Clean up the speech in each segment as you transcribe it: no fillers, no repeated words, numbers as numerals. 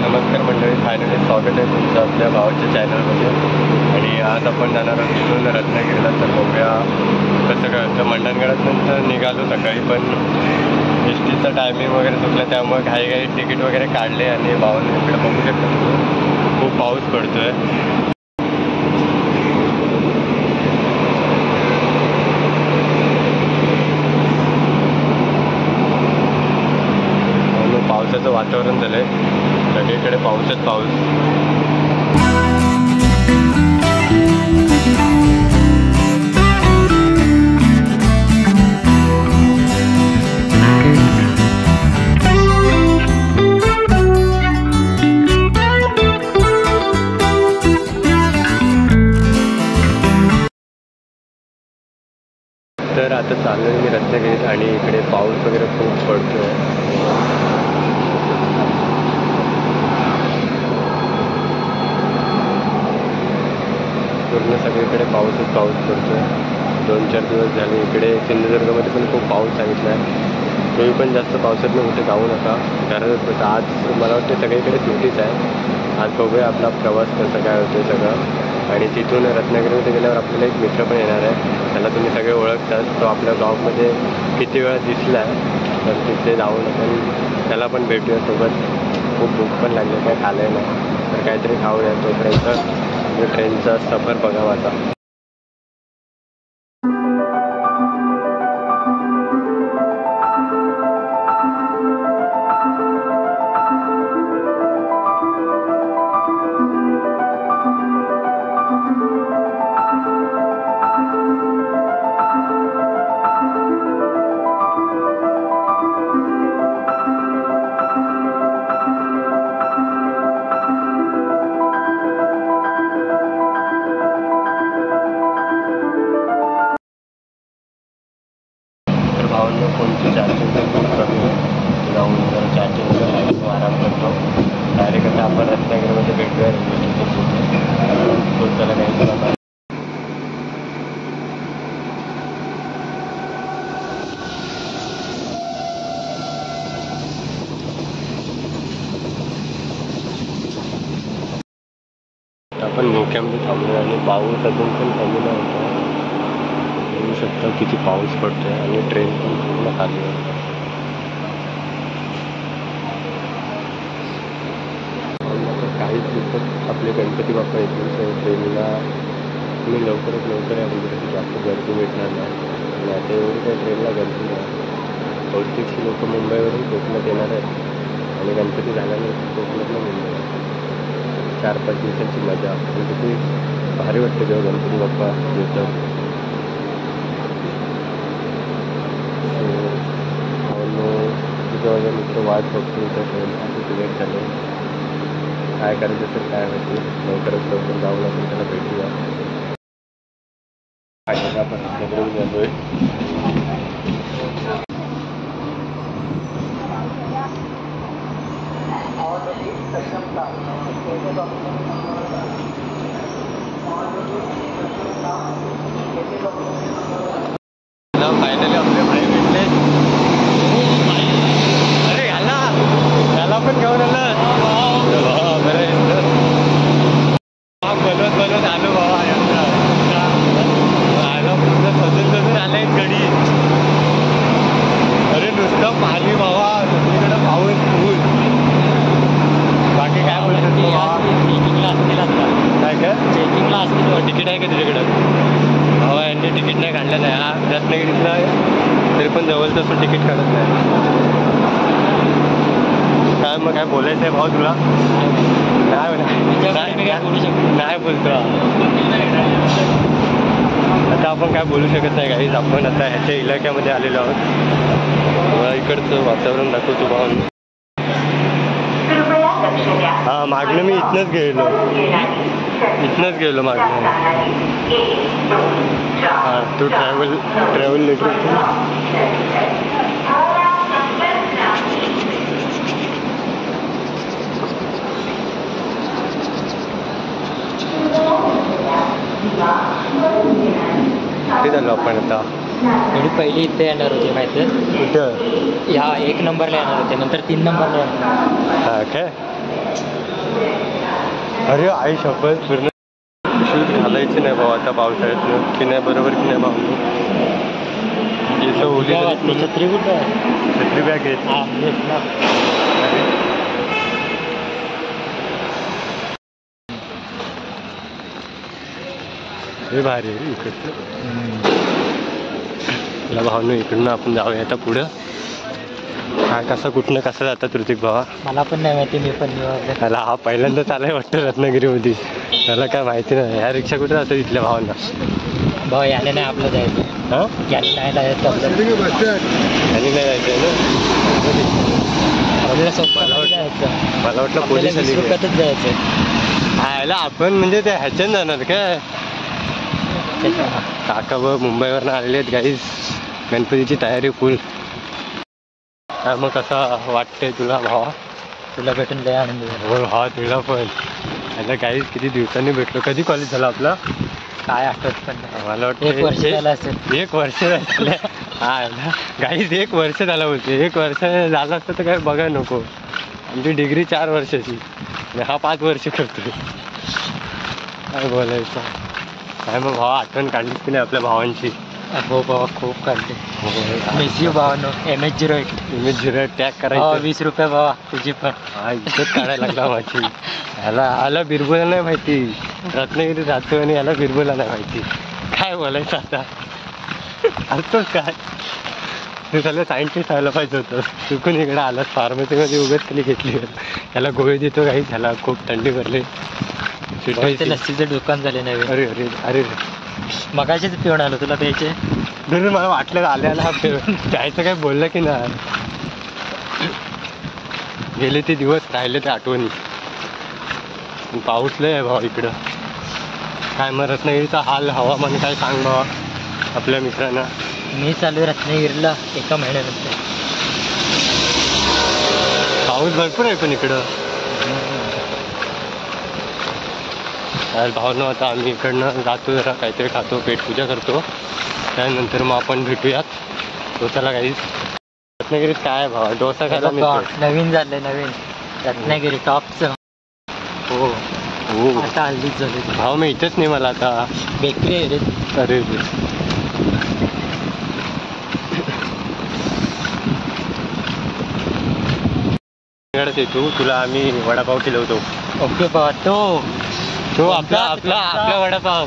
नमस्कार मंडळी, फायनली स्वागत आहे तुमचं आपल्या भावाच्या चॅनलमध्ये. आणि आज आपण जाणार आहोत इथून रत्नागिरीला. तर बघूया कसं काय होतं. मंडणगडात नंतर निघालो सकाळी, पण एस टीचा टायमिंग वगैरे चुकला, त्यामुळे घाई तिकीट वगैरे काढले. आणि भावाने इकडे बघू शकतो खूप पाऊस पडतो आहे. पावसाचं वातावरण झालं आहे, सगळीकडे पाऊसच पाऊस. तर आता चाललो आहे मी रत्नागिरीत आणि इकडे पाऊस वगैरे खूप पडतो आहे. पूर्ण सगळीकडे पाऊसच पाऊस पडतो आहे. 2-4 दिवस झाले. इकडे सिंधुदुर्गमध्ये पण खूप पाऊस सांगितला आहे. तुम्ही पण जास्त पावसात कुठे जाऊ नका, घरातच बसा. आज मला वाटतं सगळीकडे सुट्टीच आहे. आज बघूया आपला प्रवास कसं काय होतो सगळं. आणि तिथून रत्नागिरीमध्ये गेल्यावर आपल्याला एक मित्र पण येणार आहे, त्याला तुम्ही सगळे ओळखतात. तो आपल्या गावामध्ये किती वेळा दिसला आहे, तर तिथे जाऊन आपण त्याला पण भेटूया सोबत. खूप भूक पण लागली, काय खाल्लं नाही, तर काहीतरी खाऊया. तोपर्यंत ट्रेनचा सफर बघावा आता. भावांना फोनची चार्जिंग तर खूप कमी आहे. जाऊन जरा चार्जिंग वगैरे लागून आराम करतो. डायरेक्ट आता आपण रत्नागिरीमध्ये भेटूया रेल्वे स्टेशनमध्ये. सोचायला काही करा. आपण मोक्यामध्ये थांबलो आणि पाऊस अजून पण कमी नाही होता. बघू शकता किती पाऊस पडतोय आणि ट्रेन पण पूर्ण खाली आहे. काहीच दिवसात आपले गणपती बाप्पा येतील, तर ट्रेनला तुम्ही लवकरात लवकर या, म्हणजे जास्त गर्दी भेटणार नाही. आणि आता एवढी काही ट्रेनला गर्दी नाही. बहुतेकशी लोक मुंबईवरून कोकणात येणार आहेत आणि गणपती झाल्यानंतर कोकणातनं मुंबई. 4-5 दिवसांची मजा. आणि किती भारी वाटते जेव्हा गणपती बाप्पा येतात. माझा मित्र वाट बघतो इथं ट्रेनसाठी तिकीट झाले. काय करायचं असेल काय माहिती, लवकरात लवकर जाऊन आपण त्याला भेटूया. आपण रत्नागिरीहून जातोय. फायनली आपले भाई भेटले. अरे याला पण घेऊन आलं. बनवत आलो बाबा. आला पूर्ण सजून आलाय गडी. अरे नुसतं पाणी बाबा, सगळीकडे पाऊस फुल. बाकी काय बोलतात चेकिंगला असतील आता. काय काय चेकिंगला असतील. तिकीट आहे का तुझ्याकडं? बाबा यांनी तिकीट नाही काढलं नाही. हा रत्नागिरीतला तरी पण जवळचं असं तिकीट काढत नाही. काय मग काय बोलायचं आहे भाऊ तुला? नाही बोलतो. आता आपण काय बोलू शकत नाही काहीच. आपण आता ह्याच्या इलाक्यामध्ये आलेलो आहोत. मला इकडचं वातावरण दाखवतो भाऊ. हां, मागणं मी इथनंच गेलो मागणं. हां, तू ट्रॅव्हल लेटर. कुठे झालो आपण आता? म्हणजे पहिली इथे येणार होते माहिती कुठं? ह्या 1 नंबरला येणार होते, नंतर 3 नंबरला येणार. हा काय? अरे आई शपथ पूर्ण शूज घालायचे नाही भाऊ आता पावसाळ्यात की नाही बरोबर की नाही भाऊ केस ओली आपली छत्री कुठं आहे? छत्री बॅग घेत हा, येस ना. हे भारी आहे रे इकडचं तुला भावनं इकडनं आपण जाऊया आता पुढं काय कसं कुठनं कसं जातात ऋतिक भावा मला पण नाही माहिती, मी पण निवडलं. त्याला हा पहिल्यांदा चालाय वाटतं रत्नागिरीमध्ये त्याला काय माहिती नाही ह्या रिक्षा कुठे जातात इथल्या भावांना भाऊ याने नाही आपलं जायचं, हां याने नाही जायचं आपलं. आणि नाही जायचं ना आपल्याला सोबत जायचं, मला वाटलं आपल्याला पोलीस 20 रुपयातच जायचं. आयला आपण म्हणजे ते ह्याच्यानं जाणार काय काका व मुंबईवरनं आलेले आहेत गाईस गणपतीची तयारी फुल काय मग कसं वाटतंय तुला भावा तुला भेटून लय आनंद झाला. हो हा तुला पण आता गाईस किती दिवसांनी भेटलो कधी कॉलेज झालं आपला काय आठवत पण नाही. मला वाटतं 1 वर्ष झालं असेल. 1 वर्ष झालं हा गाईस 1 वर्ष झालं बोलते 1 वर्ष झालं असतं तर काय बघाय नको आमची डिग्री 4 वर्षाची आणि हा 5 वर्ष करतोय काय बोलायचं काय मग भावा आठवण काढलीच की नाही आपल्या भावांची हो बाबा खूप काढले. मेसी भावानो MS08 इमेज झिरो टॅग हो, करायचं 20 रुपये बाबा तुझी पण. हा इज्जत काढायला लागला माझी ह्याला बिरबुला नाही माहिती रत्नागिरी राहतो आणि याला बिरबुला नाही माहिती काय बोलायचं आता असतोच काय तू त्याला सायंटिस्ट व्हायला पाहिजे होतं चुकून इकडे आलास फार्मसीमध्ये उगाच खाली घेतली याला गोळी देतो काही त्याला खूप थंडी भरली ते सुटायची लस्सीचं दुकान झाले नवीन. अरे अरे अरे मगाशीच पिऊन आलो, तुला प्यायचे? धरून मला वाटलं आल्याला त्याचं काय बोललं की नाही गेले ते दिवस राहिले ते आठवणी पाऊस लय आहे भाऊ इकडं काय मग रत्नागिरीचा हाल हवामान काय सांग भावा आपल्या मित्रांना मी चालू आहे रत्नागिरीला 1 महिन्यानंतर. पाऊस भरपूर आहे पण इकडं भावना आता आम्ही इकडनं जातो जरा काहीतरी खातो पेटपूजा करतो त्यानंतर मग आपण भेटूयात डोसाला काहीच रत्नागिरीत काय आहे भावा डोसा खायला मिळतो नवीन झालंय नवीन रत्नागिरी टॉपचं. हो हो आता हल्लीच झाले भाव मी इथंच नाही मला आता बेकरी आहे रे. अरे येतो तुला आम्ही वडापाव केलं ओके बाबा तो आपला वडापाव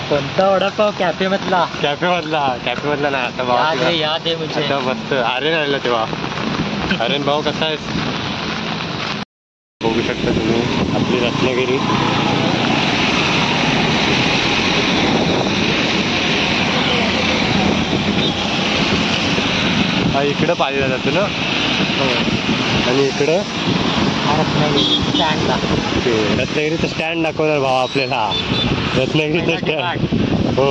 कोणता वडापाव? कॅफे मधला नाही आता याद आहे म्हणजे आता मस्त आर्यन आलेला तेव्हा आर्यन भाऊ कसा आहेस बघू शकता तुम्ही आपली रत्नागिरी हा इकडं पाहिला जातो ना आणि इकडं रत्नागिरी स्टँडला रत्नागिरीचं स्टँड दाखवणार भाऊ आपल्याला रत्नागिरीचं स्टँड हो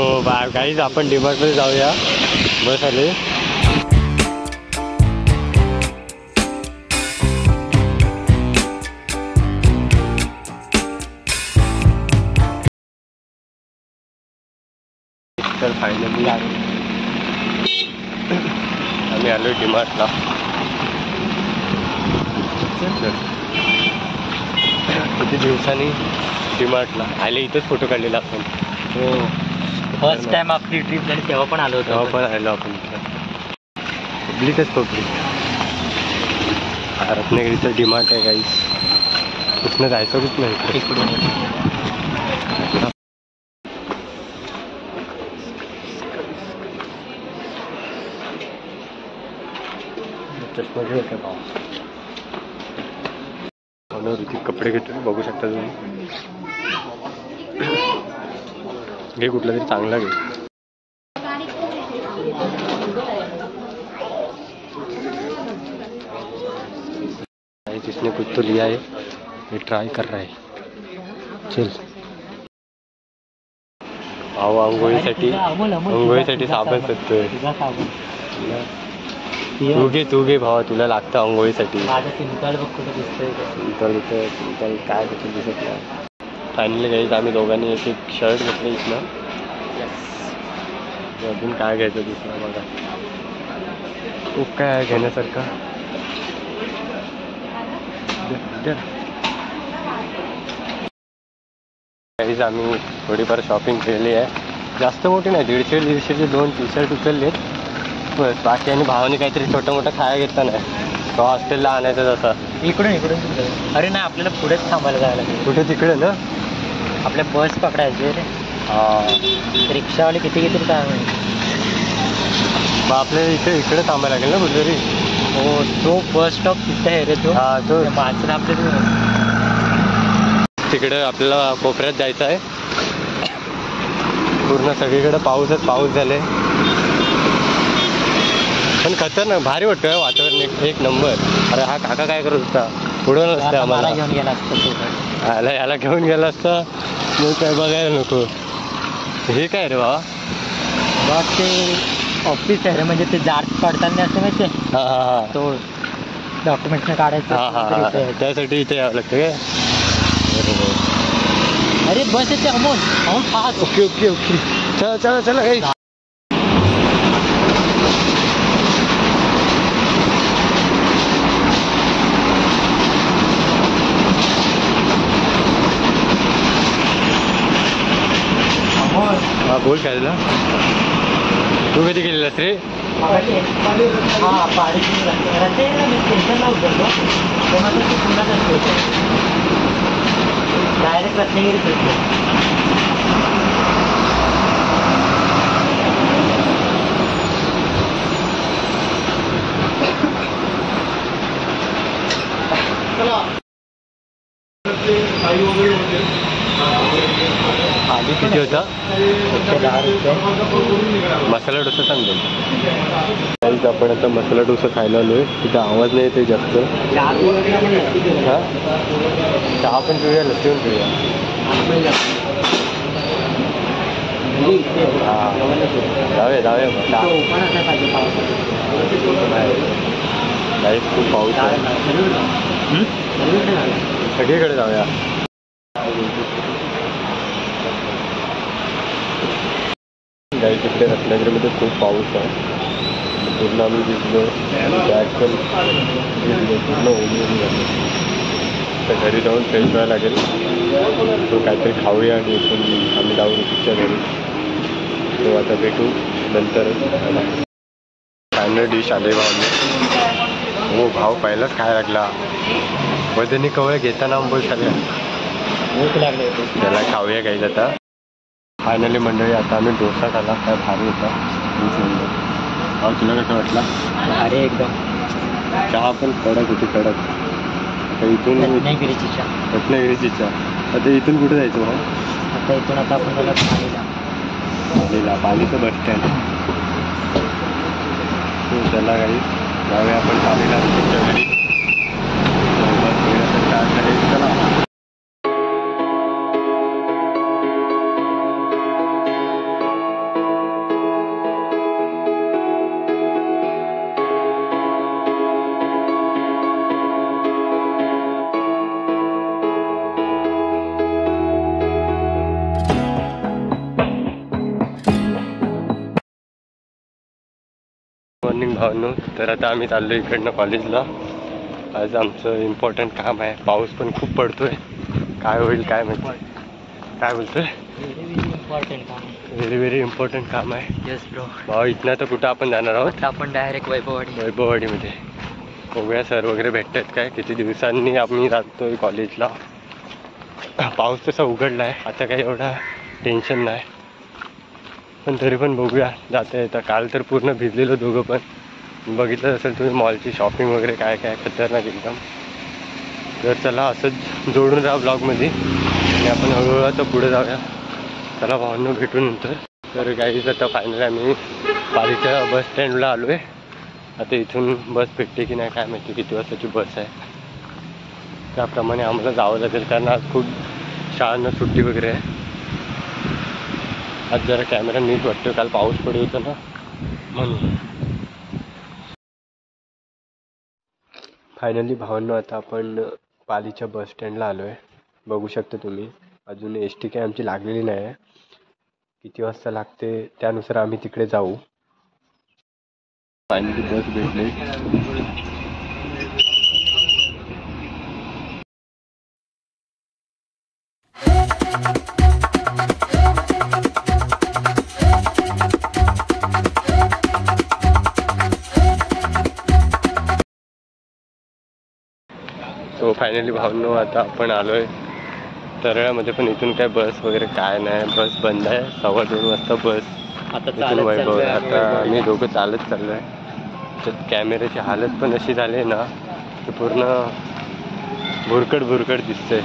काहीच आपण डिमार्टमध्ये जाऊया बस आले तर फायनली आम्ही आलो डिमार्टला किती दिवसांनी डिमार्टला आले इथंच फोटो काढलेला आपण हो फर्स्ट टाइम आपली ट्रिप झाली तेव्हा पण आलो तेव्हा होतो. पण आलो आपण पब्लिकच पब्लिक रत्नागिरीचं डिमार्ट आहे काहीच कुठनं जायचं कुठ नाही इकडून चष्मा घेऊ का भाव ऋतिक कपडे घेतो बघू शकता तुम्ही घे कुठला तरी चांगला घे जिसने कुछ तो लिया है ये ट्राई कर रहा है चल अहो अंघोळीसाठी साबण सत्तोय तू घे भावा तुला लागतं अंघोळीसाठी माझं सिंपल बघ कुठं दिसतंय सिंपल काय कुठं दिसत नाही फायनली गाईज आम्ही दोघांनी एक शर्ट घेतलं इथनं अजून काय घ्यायचं दुसरं बघा खूप काय आहे घेण्यासारखं भेटेल. काहीच आम्ही थोडीफार शॉपिंग केली आहे, जास्त मोठी नाही, 150-150चे 2 टी-शर्ट उचललेत बस. बाकी आणि भावाने काहीतरी छोटं मोठं खायला घेतलं नाही, तो हॉस्टेलला आणायचं तसा. इकडून. अरे नाही, आपल्याला पुढेच थांबायला जायला लागेल. कुठे तिकडे ना आपल्या बस पकडायचे रे. रिक्षावाले किती घेतील काय माहिती. मग आपल्याला इकडे थांबायला लागेल ना कुठेतरी. हो, तो बस स्टॉप तिथे आहे रे. तो तो माणसं आपल्याला तिकडे आपल्याला कोपऱ्यात जायचं आहे. पूर्ण सगळीकडे पाऊस झाले, पण खतरनाक भारी वाटतं वातावरण, एक नंबर. अरे हा काका काय करत होता, पुढं नसतं आम्हाला घेऊन गेला असतं. याला घेऊन गेला असता मग काय बघायला नको. हे काय रे बाबा, बघ ते ऑफिस आहे रे, म्हणजे ते जार पडताना असं माहिती आहे. हा तो डॉक्युमेंट काढायचं. हा त्यासाठी इथे यावं लागतं काय. अरे बस येते अमोल फास्ट. ओके चला काही. हा बोल काय तुला, तू कधी गेलेलास रे. डायरेक्ट रत्नागिरी. आधी किती होता. 110 रुपये. मसाला डोसा सांगतो. काहीच आपण आता मसाला डोसा खायला आलोय. तिथे आवाज नाही येते जास्त. हा चहा पण पिऊया, लस्सी पण पिऊया. जाऊया लाईफ खूप पाऊस आहे, सगळीकडे जाऊया. काही तिकडे रत्नागिरीमध्ये खूप पाऊस आहे, पूर्ण आम्ही भिजलो, बॅग पण भिजलो, पूर्ण ओली झाली. तर घरी जाऊन फ्रेश व्हायला लागेल, तो काहीतरी खाऊया आणि इथून आम्ही जाऊ ऋतिकच्या घरी. तो आता भेटू नंतर. फायनल डिश आले भावने. हो भाव पहिलाच खायला लागला. वजनी कवळ घेताना आंबोल सगळ्या भूक लागली. त्याला खाऊया काही आता. फायनली मंडळी आता आम्ही डोसा खाल्ला, काय भारी होता. तुला कसं वाटला. अरे एकदम. चहा पण कडक होती, कडक. आता इथून रत्नागिरीची चहा. रत्नागिरीची चहा. आता इथून कुठे जायचं भाऊ. आता इथून आता आपण त्याला पालीचं बस स्टँड. त्याला काही जाऊया आपण पालीला तुमच्या घरी. बस स्टार्ट झाली. चला. मॉर्निंग भावनो. तर आता आम्ही चाललो इकडनं कॉलेजला. आज आमचं इम्पॉर्टंट काम आहे. पाऊस पण खूप पडतोय, काय होईल काय माहिती. काय बोलतोय. व्हेरी इम्पॉर्टंट काम आहे. Yes bro. भाऊ इथनं तर कुठं आपण जाणार आहोत. आपण डायरेक्ट वैभववाडीमध्ये. बघूया सर वगैरे भेटतात काय. किती दिवसांनी आम्ही जातोय कॉलेजला. पाऊस तसा उघडला आहे आता, काही एवढा टेन्शन नाही, पण तरी पण बघूया जाता येतं. काल तर पूर्ण भिजलेलो दोघं पण. बघितलं असेल तुम्ही मॉलची शॉपिंग वगैरे काय काय खतरनाक एकदम. तर चला असंच जोडून राहा ब्लॉगमध्ये आणि आपण हळूहळू आता पुढे जाऊया. चला भावांना भेटू नंतर. तर गाईज आता फायनली आम्ही पालीच्या बस स्टँडला आलो आहे. आता इथून बस भेटते की नाही काय माहिती, किती वाजताची बस आहे त्याप्रमाणे आम्हाला जावं लागेल, कारण आज खूप शाळांना सुट्टी वगैरे आहे. आज जरा कॅमेरा नीट वाटतो, काल पाऊस पडत होता ना म्हणून. फायनली भावांनो आता आपण पालीच्या बस स्टँडला आलो आहे. बघू शकता तुम्ही, अजून एस टी काही आमची लागलेली नाही आहे. किती वाजता लागते त्यानुसार आम्ही तिकडे जाऊ. फायनली बस भेटली. सो फायनली भावनो आता आपण आलोय तरळ्यामध्ये, पण इथून काय बस वगैरे काय नाही, बस बंद आहे. 2:15 वाजता बस आता इथून वैभव. आता आम्ही दोघं चालत चाललोय. त्यात कॅमेऱ्याची हालत पण अशी झाली आहे ना की पूर्ण भुरकट दिसतंय.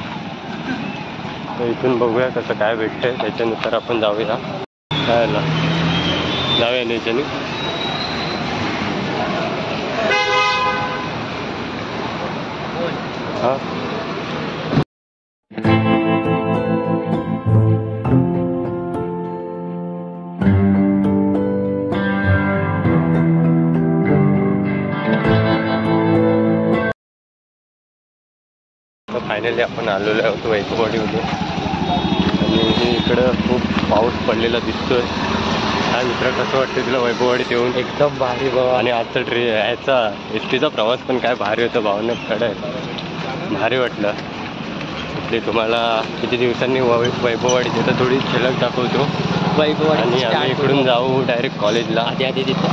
तर इथून बघूया कसं काय भेटतंय, त्याच्यानुसार आपण जाऊया. काय ना जाऊया ना याच्याने. हां फायनली आपण आलेलो आहोत वैभववाडीमध्ये. आणि इकडं खूप पाऊस पडलेला दिसतोय. काय मित्र, कसं वाटतं तुला वैभववाडीत येऊन? एकदम भारी बाबा. आणि आजचा याचा एस टीचा प्रवास पण काय भारी होता भावना. कडे भारी वाटलं. ते तुम्हाला किती दिवसांनी वैभववाडीत येतं थोडी झलक दाखवतो. वैभववाडी आणि आम्ही इकडून जाऊ डायरेक्ट कॉलेजला. आधी तिथं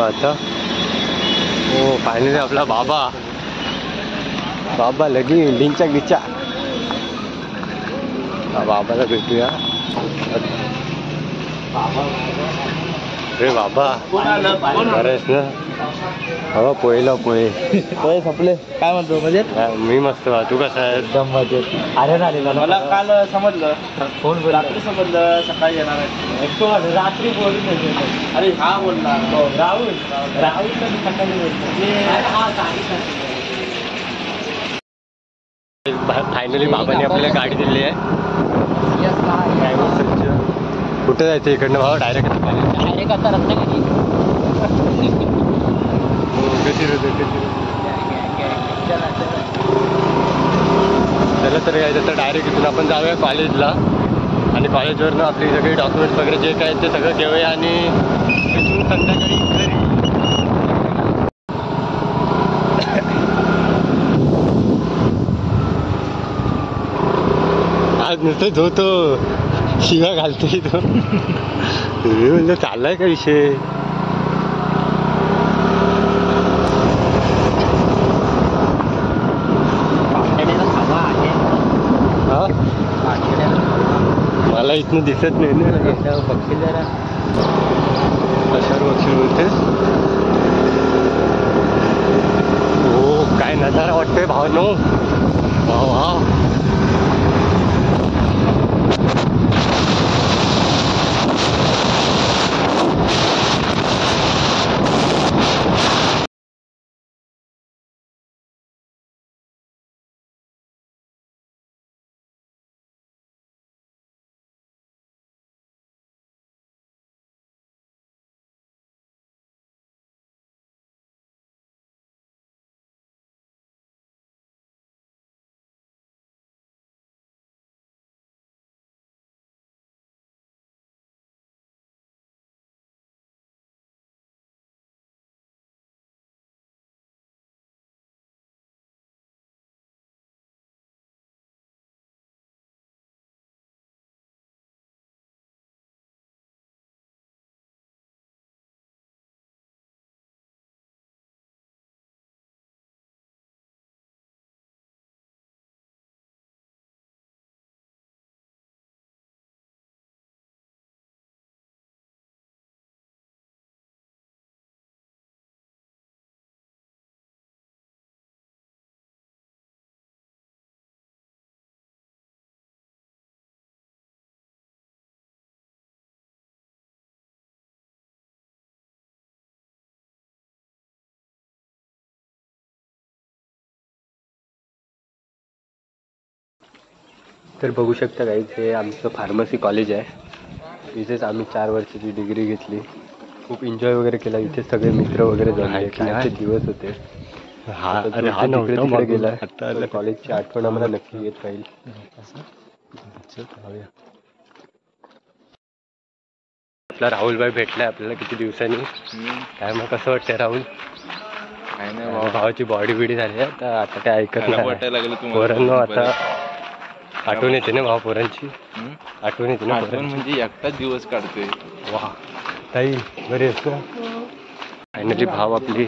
आता हो फायनली आपला बाबा लगी इंडिंगच्या गिचा. बाबाला भेटूया. रे बाबा बरेच ना. हो पोहे संपले. काय म्हणतो म्हणजे मी मस्त. तू कसा आहे? एकदम मजेत. अरे झालेला मला काल समजलं, फोन रात्री समजलं सकाळी येणार आहे. रात्री बोलून अरे हा बोलला राहुल सकाळी फायनली बाबांनी आपल्याला गाडी दिली आहे. कुठं जायचं इकडनं भावा? डायरेक्ट आता रत्नागिरी. चला तर यायचं तर डायरेक्ट इथून आपण जाऊया कॉलेजला. आणि कॉलेजवरनं आपली सगळी डॉक्युमेंट्स वगैरे जे काय ते सगळं घेऊया. आणि इथून संध्याकाळी घरी. आज नुसतं धोतो शिवा घालतोय तो. तुम्ही म्हणजे चाललाय का विषय? हा मला इथनं दिसत नाही ना. बघशील जरा कशावर बघशील बोलतेस? हो काय नजारा वाटतोय भावनो. वा तर बघू शकता गाईज, हे आमचं फार्मसी कॉलेज आहे. इथेच आम्ही 4 वर्षाची डिग्री घेतली. खूप एन्जॉय वगैरे केला इथे. सगळे मित्र वगैरे जमले. काय दिवस होते. तिकडे गेला. आता कॉलेजची आठवण आम्हाला नक्की येत राहील. आपला राहुलभाई भेटलाय आपल्याला किती दिवसांनी. काय मग कसं वाटतंय राहुल? काय नाही भावाची बॉडी बिडी झाली आहे आता काय ऐकत नाही. वाटायला लागलं पोरांनो आता आठवण येते ना भावा पोरांची, आठवण येते ना आठवण पोरांची. म्हणजे एकटाच दिवस काढतोय. वा ताई बरी आहेस का? फायनली भाव आपली.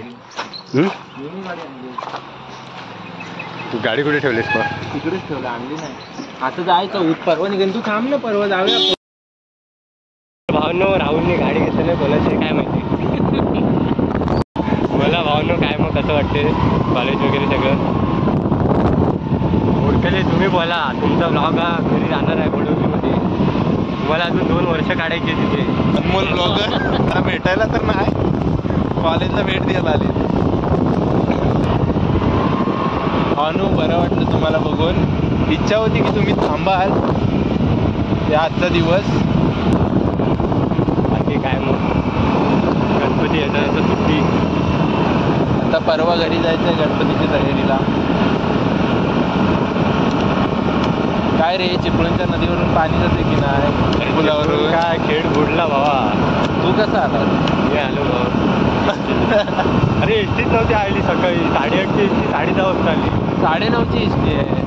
तू गाडी कुठे ठेवलीस मग? तिकडेच ठेवलं, आणली नाही. आता जायचं परवा निघेन. तू थांब ना, परवा जाऊया. भावनो राहुलने गाडी घेतली कोणाची काय माहिती. मला भावनो काय मग कसं वाटते कॉलेज वगैरे सगळं? ओळखले तुम्ही बोला, तुमचा ब्लॉग हा घरी जाणार आहे बोडवलीमध्ये. तुम्हाला अजून 2 वर्ष काढायची तिथे. अनमोल ब्लॉगर भेटायला तर नाही, कॉलेजला भेट द्यायला आले. अनु, बरं वाटलं तुम्हाला बघून. इच्छा होती की तुम्ही थांबाल या आजचा दिवस. बाकी काय मग गणपती येतात आता सुट्टी. आता परवा घरी जायचं आहे गणपतीच्या तयारीला. काय रे, चिपळूणच्या नदीवरून पाणी जाते की नाही पुलावरून? काय खेळ बुडला भावा. तू कसा आला? मी आलो भाऊ. अरे एसटीच नव्हती आली सकाळी 8:30ची एसटी 10:30 वाजता आली. 9:30ची एसटी आहे.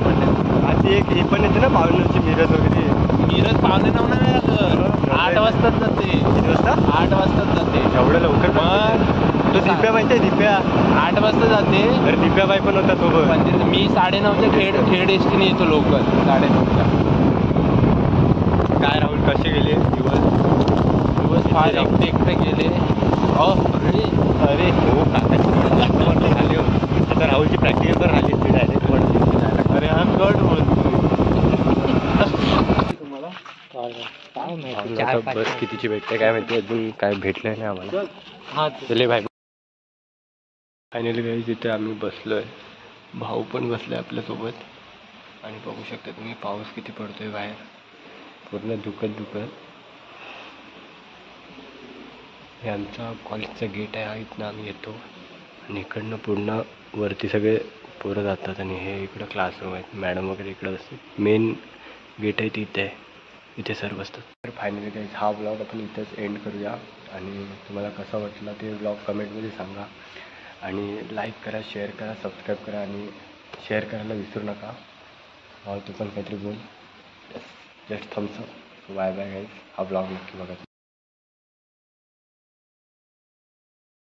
अशी एक हे पण येते ना 52ची मिरज वगैरे. मिरज 9:45 नाही लागत, 8 वाजताच जाते. किती वाजता? 8 वाजताच जाते. एवढं लवकर मग तो दिप्या माहिती आहे दिप्या? 8 वाजता जाते. अरे दिप्याबाई पण होता सोबत. म्हणजे मी 9:30च्या खेड एसटीने येतो लोकल 9:30च्या. काय राहुल कसे गेले दिवस? फार एकटे गेले. अरे हो काकाची झाली हो. आता राहुलची प्रॅक्टिकल पण राहिली ती डायरेक्ट वरती. अरे हा कट बोलतो तुम्हाला. काय माहिती आता बस कितीची भेटते काय माहिती, अजून काय भेटलं नाही आम्हाला. हा चले भाई. फायनली काही तिथे आम्ही बसलोय, भाऊ पण बसले आपल्यासोबत. आणि बघू शकता तुम्ही पाऊस किती पडतोय बाहेर, पूर्ण दुखत. हे आमचा कॉलेजचा गेट आहे, हा इथनं आम्ही येतो आणि इकडनं पूर्ण वरती सगळे पोरं जातात आणि हे इकडं क्लासरूम आहेत, मॅडम वगैरे इकडं असतात. मेन गेट आहे तिथे आहे, इथे सर बसतात. तर फायनली काही हा ब्लॉग आपण इथंच एंड करूया. आणि तुम्हाला कसा वाटला ते ब्लॉग कमेंटमध्ये सांगा. आणि लाईक करा, शेअर करा, सबस्क्राईब करा आणि शेअर करायला विसरू नका. तू पण काहीतरी बोल. Just thumbs up. Bye bye guys. हा ब्लॉग नक्की बघा.